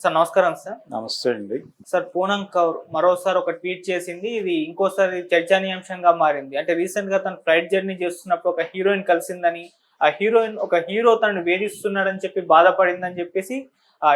Sir నమస్కారం sir. నమస్తే అండి. సార్ పూనం కౌర్ మరోసారి ఒక ట్వీట్ చేసింది. ఇది ఇంకోసారి చర్చనీయాంశంగా మారింది. అంటే రీసెంట్ గా తను ఫ్లైట్ జర్నీ చేస్తున్నప్పుడు ఒక హీరోయిన్ కలిసిందని, ఆ హీరోయిన్ ఒక హీరో తనను వేధిస్తున్నాడని చెప్పి బాధపడిందని చెప్పేసి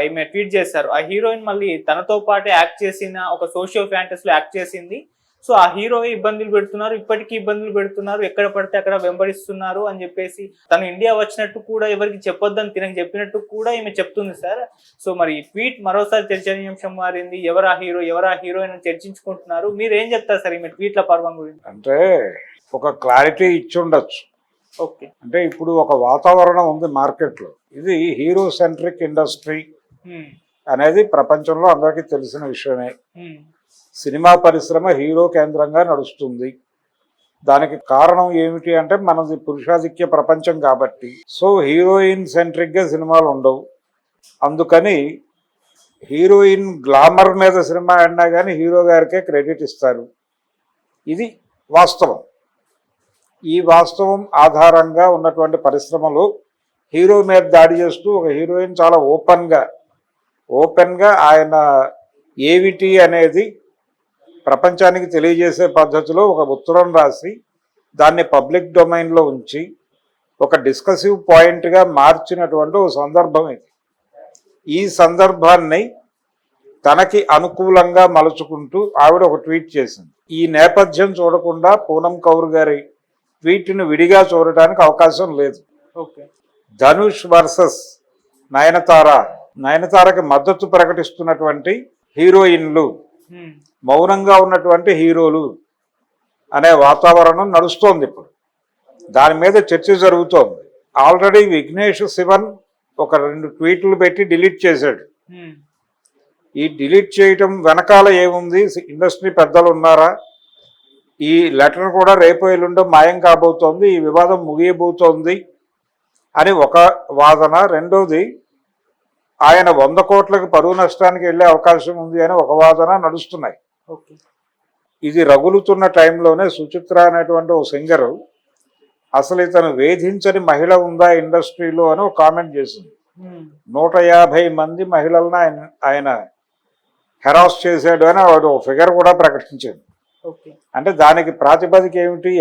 ఈమె ట్వీట్ చేశారు. ఆ హీరోయిన్ మళ్ళీ తనతో పాటే యాక్ట్ చేసిన ఒక సోషియో ఫ్యాంటసీలో యాక్ట్ చేసింది. సో ఆ హీరో ఇబ్బందులు పెడుతున్నారు, ఇప్పటికీ ఇబ్బందులు పెడుతున్నారు, ఎక్కడ పడితే అక్కడ వెంబడిస్తున్నారు అని చెప్పేసి తను ఇండియా వచ్చినట్టు కూడా ఎవరికి చెప్పొద్దని తినకు చెప్పినట్టు కూడా ఈమె చెప్తుంది సార్. సో మరి ఈ ట్వీట్ మరోసారి చర్చనీయాంశం మారింది. ఎవరా హీరో ఎవరా హీరోయిన్ అని చర్చించుకుంటున్నారు. మీరు ఏం చెప్తారు సార్ ఈమె ట్వీట్ల పర్వం గురించి? అంటే ఒక క్లారిటీ ఇచ్చి ఉండొచ్చు. ఓకే, అంటే ఇప్పుడు ఒక వాతావరణం ఉంది మార్కెట్లో. ఇది హీరో సెంట్రిక్ ఇండస్ట్రీ అనేది ప్రపంచంలో అందరికీ తెలిసిన విషయమే. సినిమా పరిశ్రమ హీరో కేంద్రంగా నడుస్తుంది. దానికి కారణం ఏమిటి అంటే మనది పురుషాధిక్య ప్రపంచం కాబట్టి. సో హీరోయిన్ సెంట్రిక్గా సినిమాలు ఉండవు. అందుకని హీరోయిన్ గ్లామర్ మీద సినిమా ఆడినా కానీ హీరో గారికే క్రెడిట్ ఇస్తారు. ఇది వాస్తవం. ఈ వాస్తవం ఆధారంగా ఉన్నటువంటి పరిశ్రమలో హీరో మీద దాడి చేస్తూ ఒక హీరోయిన్ చాలా ఓపెన్గా ఆయన ఏమిటి అనేది ప్రపంచానికి తెలియజేసే పద్ధతిలో ఒక ఉత్తరం రాసి దాన్ని పబ్లిక్ డొమైన్లో ఉంచి ఒక డిస్కసివ్ పాయింట్గా మార్చినటువంటి ఒక సందర్భం ఇది. ఈ సందర్భాన్ని తనకి అనుకూలంగా మలుచుకుంటూ ఆవిడ ఒక ట్వీట్ చేసింది. ఈ నేపథ్యం చూడకుండా పూనం కౌర్ గారి ట్వీట్ను విడిగా చూడటానికి అవకాశం లేదు. ఓకే, ధనుష్ వర్సెస్ నయనతారకి మద్దతు ప్రకటిస్తున్నటువంటి హీరోయిన్లు, మౌనంగా ఉన్నటువంటి హీరోలు అనే వాతావరణం నడుస్తోంది. ఇప్పుడు దాని మీద చర్చ జరుగుతోంది. ఆల్రెడీ విఘ్నేష్ శివన్ ఒక 2 ట్వీట్లు పెట్టి డిలీట్ చేశాడు. ఈ డిలీట్ చేయటం వెనకాల ఏముంది? ఇండస్ట్రీ పెద్దలు ఉన్నారా? ఈ లెటర్ కూడా రేపు ఎల్లుండో మాయం కాబోతోంది, ఈ వివాదం ముగియబోతోంది అని ఒక వాదన. రెండోది, ఆయన 100 కోట్లకు పరువు నష్టానికి వెళ్ళే అవకాశం ఉంది అని ఒక వాదన నడుస్తున్నాయి. ఇది రగులుతున్న టైంలోనే సుచిత్ర అనేటువంటి ఒక సింగరు అసలు ఇతను వేధించని మహిళ ఉందా ఇండస్ట్రీలో అని ఒక కామెంట్ చేసింది. 150 మంది మహిళలను ఆయన హెరాస్ చేశాడు అని వాడు ఒక ఫిగర్ కూడా ప్రకటించింది. అంటే దానికి ప్రాతిపదిక ఏమిటి?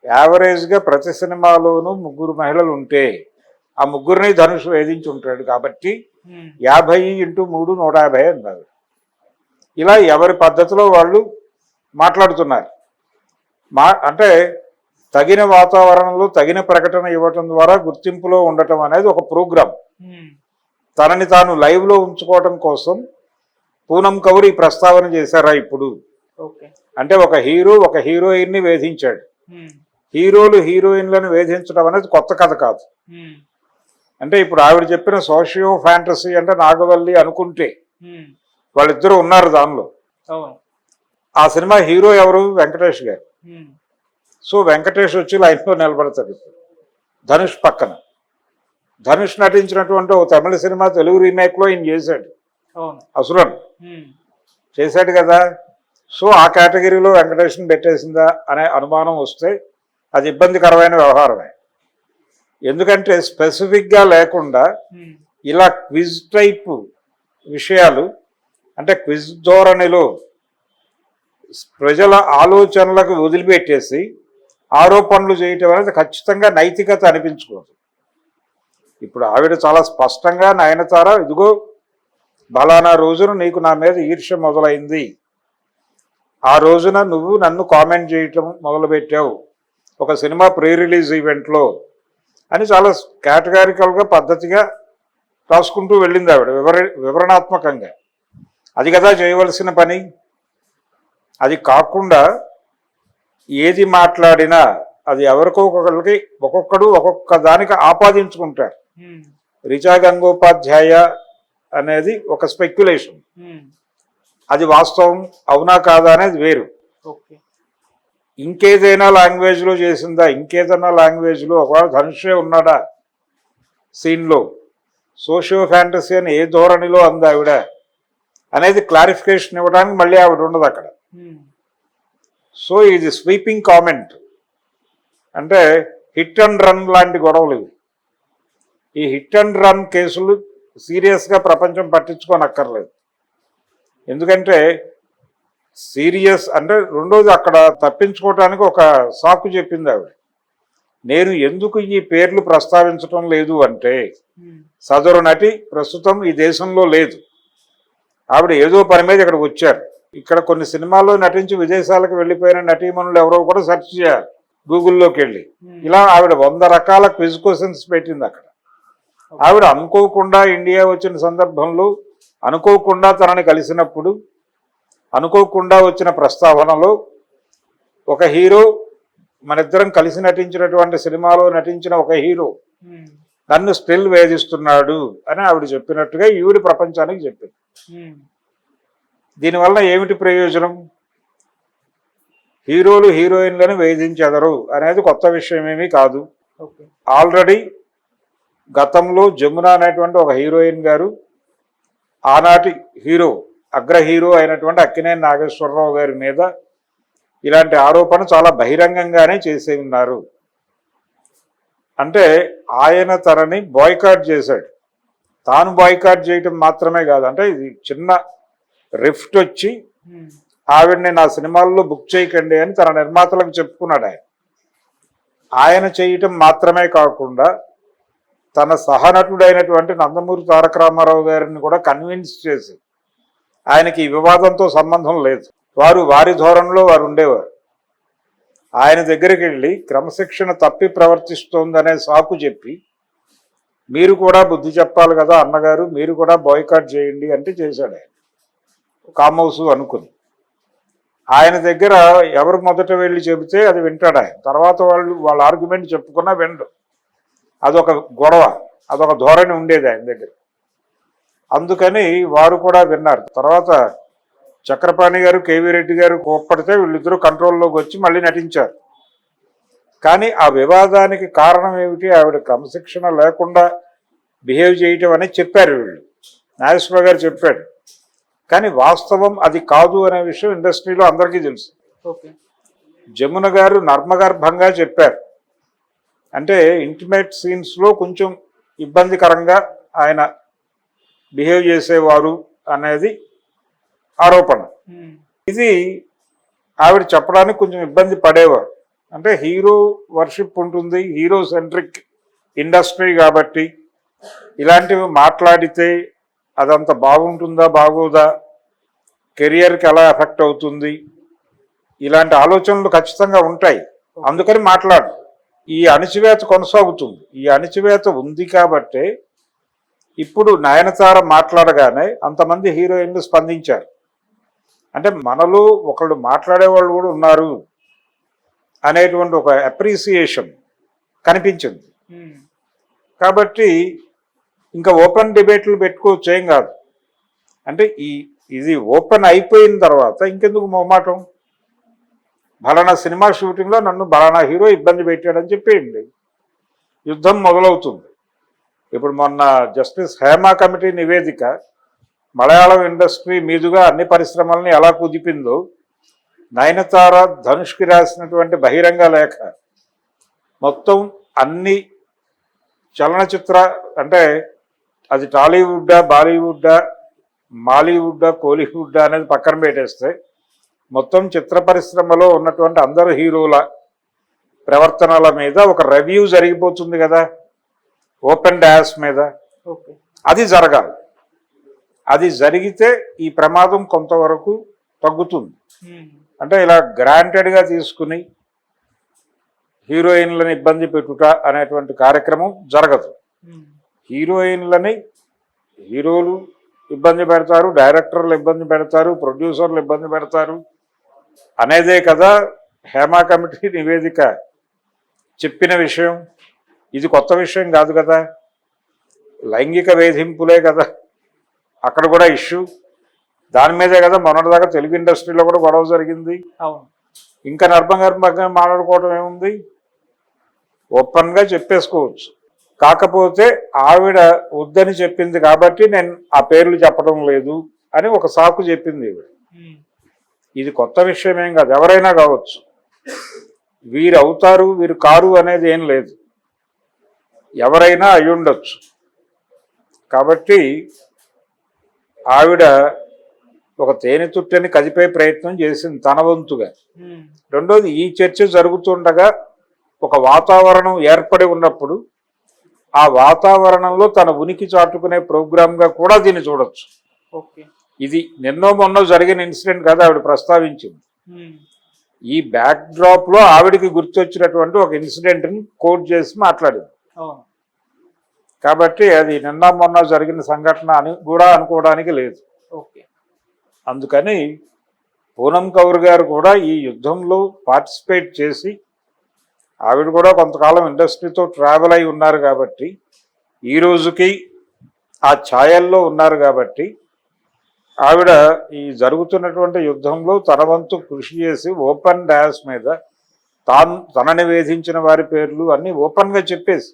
యావరేజ్గా ప్రతి సినిమాలోనూ 3 మహిళలు ఉంటే ఆ 3ని ధనుష్ వేధించి ఉంటాడు కాబట్టి 50 × 3 150 అన్నారు. ఇలా ఎవరి పద్ధతిలో వాళ్ళు మాట్లాడుతున్నారు. అంటే తగిన వాతావరణంలో తగిన ప్రకటన ఇవ్వటం ద్వారా గుర్తింపులో ఉండటం అనేది ఒక ప్రోగ్రాం. తనని తాను లైవ్లో ఉంచుకోవటం కోసం పూనం కౌర్ ఈ ప్రస్తావన చేశారా ఇప్పుడు? అంటే ఒక హీరో ఒక హీరోయిన్ని వేధించాడు. హీరోలు హీరోయిన్లను వేధించడం అనేది కొత్త కథ కాదు. అంటే ఇప్పుడు ఆవిడ చెప్పిన సోషియో ఫ్యాంటసీ అంటే నాగవల్లి అనుకుంటే వాళ్ళిద్దరూ ఉన్నారు దానిలో. ఆ సినిమా హీరో ఎవరు? వెంకటేష్ గారు. సో వెంకటేష్ వచ్చి లైన్లో నిలబడతాడు. ఇప్పుడు ధనుష్ పక్కన. ధనుష్ నటించినటువంటి ఒక తమిళ సినిమా తెలుగు రీమేక్లో ఈయన చేశాడు, అసురన్ చేశాడు కదా. సో ఆ కేటగిరీలో వెంకటేష్ని పెట్టేసిందా అనే అనుమానం వస్తే అది ఇబ్బందికరమైన వ్యవహారమే. ఎందుకంటే స్పెసిఫిక్గా లేకుండా ఇలా క్విజ్ టైప్ విషయాలు, అంటే క్విజ్ ధోరణిలో ప్రజల ఆలోచనలకు వదిలిపెట్టేసి ఆరోపణలు చేయటం అనేది ఖచ్చితంగా నైతికత అనిపించుకోదు. ఇప్పుడు ఆవిడ చాలా స్పష్టంగా నయనతార, ఇదిగో బలానా రోజున నీకు నా మీద ఈర్ష్య మొదలైంది, ఆ రోజున నువ్వు నన్ను కామెంట్ చేయటం మొదలుపెట్టావు ఒక సినిమా ప్రీ రిలీజ్ ఈవెంట్లో అని చాలా కేటగారికల్గా పద్ధతిగా రాసుకుంటూ వెళ్ళింది ఆవిడ వివరణాత్మకంగా. అది కదా చేయవలసిన పని. అది కాకుండా ఏది మాట్లాడినా అది ఎవరికో ఒకరికి ఒక్కొక్కడు ఒక్కొక్క దానికి ఆపాదించుకుంటారు. రిచా గంగోపాధ్యాయ అనేది ఒక స్పెక్యులేషన్, అది వాస్తవం అవునా కాదా అనేది వేరు. ఇంకేదైనా లాంగ్వేజ్లో చేసిందా? ఇంకేదైనా లాంగ్వేజ్లో ఒకవేళ ధనుషే ఉన్నాడా సీన్లో? సోషియో ఫ్యాంటసీ అని ఏ ధోరణిలో అంది ఆవిడ అనేది క్లారిఫికేషన్ ఇవ్వడానికి మళ్ళీ ఆవిడ ఉండదు అక్కడ. సో ఇది స్వీపింగ్ కామెంట్. అంటే హిట్ అండ్ రన్ లాంటి గొడవలు ఇవి. ఈ హిట్ అండ్ రన్ కేసులు సీరియస్గా ప్రపంచం పట్టించుకోనక్కర్లేదు. ఎందుకంటే సీరియస్ అంటే రెండోది అక్కడ తప్పించుకోవటానికి ఒక సాకు చెప్పింది ఆవిడ. నేను ఎందుకు ఈ పేర్లు ప్రస్తావించటం లేదు అంటే సదరు నటి ప్రస్తుతం ఈ దేశంలో లేదు. ఆవిడ ఏదో పని మీద ఇక్కడికి వచ్చారు. ఇక్కడ కొన్ని సినిమాల్లో నటించి విదేశాలకు వెళ్ళిపోయిన నటీమణులు ఎవరో కూడా సెర్చ్ చేయాలి గూగుల్లోకి వెళ్ళి. ఇలా ఆవిడ 100 రకాల క్విజ్ క్వశ్చన్స్ పెట్టింది అక్కడ. ఆవిడ అనుకోకుండా ఇండియా వచ్చిన సందర్భంలో, అనుకోకుండా తనని కలిసినప్పుడు, అనుకోకుండా వచ్చిన ప్రస్తావనలో ఒక హీరో, మనిద్దరం కలిసి నటించినటువంటి సినిమాలో నటించిన ఒక హీరో నన్ను స్టిల్ వేధిస్తున్నాడు అని ఆవిడ చెప్పినట్టుగా ఈవిడ ప్రపంచానికి చెప్పింది. దీనివల్ల ఏమిటి ప్రయోజనం? హీరోలు హీరోయిన్లను వేధించెదరు అనేది కొత్త విషయమేమీ కాదు. ఆల్రెడీ గతంలో జమున అనేటువంటి ఒక హీరోయిన్ గారు ఆనాటి హీరో, అగ్ర హీరో అయినటువంటి అక్కినేని నాగేశ్వరరావు గారి మీద ఇలాంటి ఆరోపణ చాలా బహిరంగంగానే చేసే ఉన్నారు. అంటే ఆయన తనని బాయ్కాట్ చేశాడు. తాను బాయ్కాట్ చేయటం మాత్రమే కాదు, అంటే ఇది చిన్న రిఫ్ట్ వచ్చి ఆవిడ్ని నా సినిమాల్లో బుక్ చేయకండి అని తన నిర్మాతలకు చెప్పుకున్నాడు. ఆయన చేయటం మాత్రమే కాకుండా తన సహనటుడైనటువంటి నందమూరి తారక రామారావు గారిని కూడా కన్విన్స్ చేసి ఆయనకి ఈ వివాదంతో సంబంధం లేదు, వారి ధోరణిలో వారు ఉండేవారు. ఆయన దగ్గరికి వెళ్ళి క్రమశిక్షణ తప్పి ప్రవర్తిస్తోందనే సాకు చెప్పి, మీరు కూడా బుద్ధి చెప్పాలి కదా అన్నగారు, మీరు కూడా బాయ్కాట్ చేయండి అంటే చేశాడు ఆయన, కామౌసు అనుకుని. ఆయన దగ్గర ఎవరు మొదట వెళ్ళి చెబితే అది వింటాడు ఆయన. తర్వాత వాళ్ళ ఆర్గ్యుమెంట్ చెప్పుకున్నా వినడు. అదొక గొడవ, అదొక ధోరణి ఉండేది ఆయన దగ్గర. అందుకని వారు కూడా విన్నారు. తర్వాత చక్రపాణి గారు, కేవీ రెడ్డి గారు కోప్పడితే వీళ్ళిద్దరూ కంట్రోల్లోకి వచ్చి మళ్ళీ నటించారు. కానీ ఆ వివాదానికి కారణం ఏమిటి? ఆవిడ క్రమశిక్షణ లేకుండా బిహేవ్ చేయటం అనేది చెప్పారు వీళ్ళు. నాగేశ్వరరావు గారు చెప్పాడు. కానీ వాస్తవం అది కాదు అనే విషయం ఇండస్ట్రీలో అందరికీ తెలుసు. జమున గారు నర్మగర్భంగా చెప్పారు. అంటే ఇంటిమేట్ సీన్స్లో కొంచెం ఇబ్బందికరంగా ఆయన బిహేవ్ చేసేవారు అనేది ఆరోపణ. ఇది ఆవిడ చెప్పడానికి కొంచెం ఇబ్బంది పడేవారు. అంటే హీరో వర్షిప్ ఉంటుంది, హీరో సెంట్రిక్ ఇండస్ట్రీ కాబట్టి ఇలాంటివి మాట్లాడితే అదంత బాగుంటుందా బాగోదా, కెరియర్కి ఎలా ఎఫెక్ట్ అవుతుంది, ఇలాంటి ఆలోచనలు ఖచ్చితంగా ఉంటాయి. అందుకని మాట్లాడు. ఈ అణిచివేత కొనసాగుతుంది. ఈ అణిచివేత ఉంది కాబట్టే ఇప్పుడు నయనతార మాట్లాడగానే అంతమంది హీరోయిన్లు స్పందించారు. అంటే మనలో ఒకళ్ళు మాట్లాడేవాళ్ళు కూడా ఉన్నారు అనేటువంటి ఒక అప్రిసియేషన్ కనిపించింది. కాబట్టి ఇంకా ఓపెన్ డిబేట్లు పెట్టుకోవచ్చు, ఏం కాదు. అంటే ఇది ఓపెన్ అయిపోయిన తర్వాత ఇంకెందుకు మొహమాటం? బలానా సినిమా షూటింగ్లో నన్ను బలానా హీరో ఇబ్బంది పెట్టాడని చెప్పేయండి, యుద్ధం మొదలవుతుంది. ఇప్పుడు మొన్న జస్టిస్ హేమా కమిటీ నివేదిక మలయాళం ఇండస్ట్రీ మీదుగా అన్ని పరిశ్రమల్ని ఎలా కుదిపిందో, నయనతార ధనుష్కి రాసినటువంటి బహిరంగ లేఖ మొత్తం అన్ని చలనచిత్ర, అంటే అది టాలీవుడ్డా, బాలీవుడ్డా, మాలీవుడ్డా, కోలీవుడ్డా అనేది పక్కన పెట్టేస్తే మొత్తం చిత్ర పరిశ్రమలో ఉన్నటువంటి అందరు హీరోల ప్రవర్తనల మీద ఒక రివ్యూ జరిగిపోతుంది కదా, ఓపెన్ డయాస్ మీద. అది జరగాలి. అది జరిగితే ఈ ప్రమాదం కొంతవరకు తగ్గుతుంది. అంటే ఇలా గ్రాంటెడ్గా తీసుకుని హీరోయిన్లను ఇబ్బంది పెట్టుట అనేటువంటి కార్యక్రమం జరగదు. హీరోలు ఇబ్బంది పెడతారు, డైరెక్టర్లు ఇబ్బంది పెడతారు, ప్రొడ్యూసర్లు ఇబ్బంది పెడతారు అనేదే కదా హేమా కమిటీ నివేదిక చెప్పిన విషయం. ఇది కొత్త విషయం కాదు కదా. లైంగిక వేధింపులే కదా అక్కడ కూడా ఇష్యూ. దాని మీదే కదా మొన్నటిదాకా తెలుగు ఇండస్ట్రీలో కూడా గొడవ జరిగింది. ఇంకా నర్మగర్భంగా మాట్లాడుకోవడం ఏముంది, ఓపెన్గా చెప్పేసుకోవచ్చు. కాకపోతే ఆవిడ వద్దని చెప్పింది కాబట్టి నేను ఆ పేర్లు చెప్పడం లేదు అని ఒక సాకు చెప్పింది ఈవిడ. ఇది కొత్త విషయం ఏం కాదు, ఎవరైనా కావచ్చు. వీరు అవుతారు వీరు కారు అనేది ఏం లేదు, ఎవరైనా అయ్యుండొచ్చు. కాబట్టి ఆవిడ ఒక తేనె తుట్టని కదిపే ప్రయత్నం చేసింది తన వంతుగా. రెండోది, ఈ చర్చ జరుగుతుండగా ఒక వాతావరణం ఏర్పడి ఉన్నప్పుడు ఆ వాతావరణంలో తన ఉనికి చాటుకునే ప్రోగ్రామ్గా కూడా దీన్ని చూడొచ్చు. ఓకే. ఇది నిన్నో మొన్న జరిగిన ఇన్సిడెంట్ కదా ఆవిడ ప్రస్తావించింది. ఈ బ్యాక్ డ్రాప్ లో ఆవిడికి గుర్తొచ్చినటువంటి ఒక ఇన్సిడెంట్ ని కోట్ చేసి మాట్లాడింది. కాబట్టి అది నిన్న మొన్న జరిగిన సంఘటన అని కూడా అనుకోవడానికి లేదు. అందుకని పూనం కౌర్ గారు కూడా ఈ యుద్ధంలో పార్టిసిపేట్ చేసి ఆవిడ కూడా కొంతకాలం ఇండస్ట్రీతో ట్రావెల్ అయి ఉన్నారు కాబట్టి ఈ రోజుకి ఆ ఛాయల్లో ఉన్నారు కాబట్టి ఆవిడ ఈ జరుగుతున్నటువంటి యుద్ధంలో తన వంతు కృషి చేసి ఓపెన్ డాస్ మీద తనని వేధించిన వారి పేర్లు అన్నీ ఓపెన్గా చెప్పేసి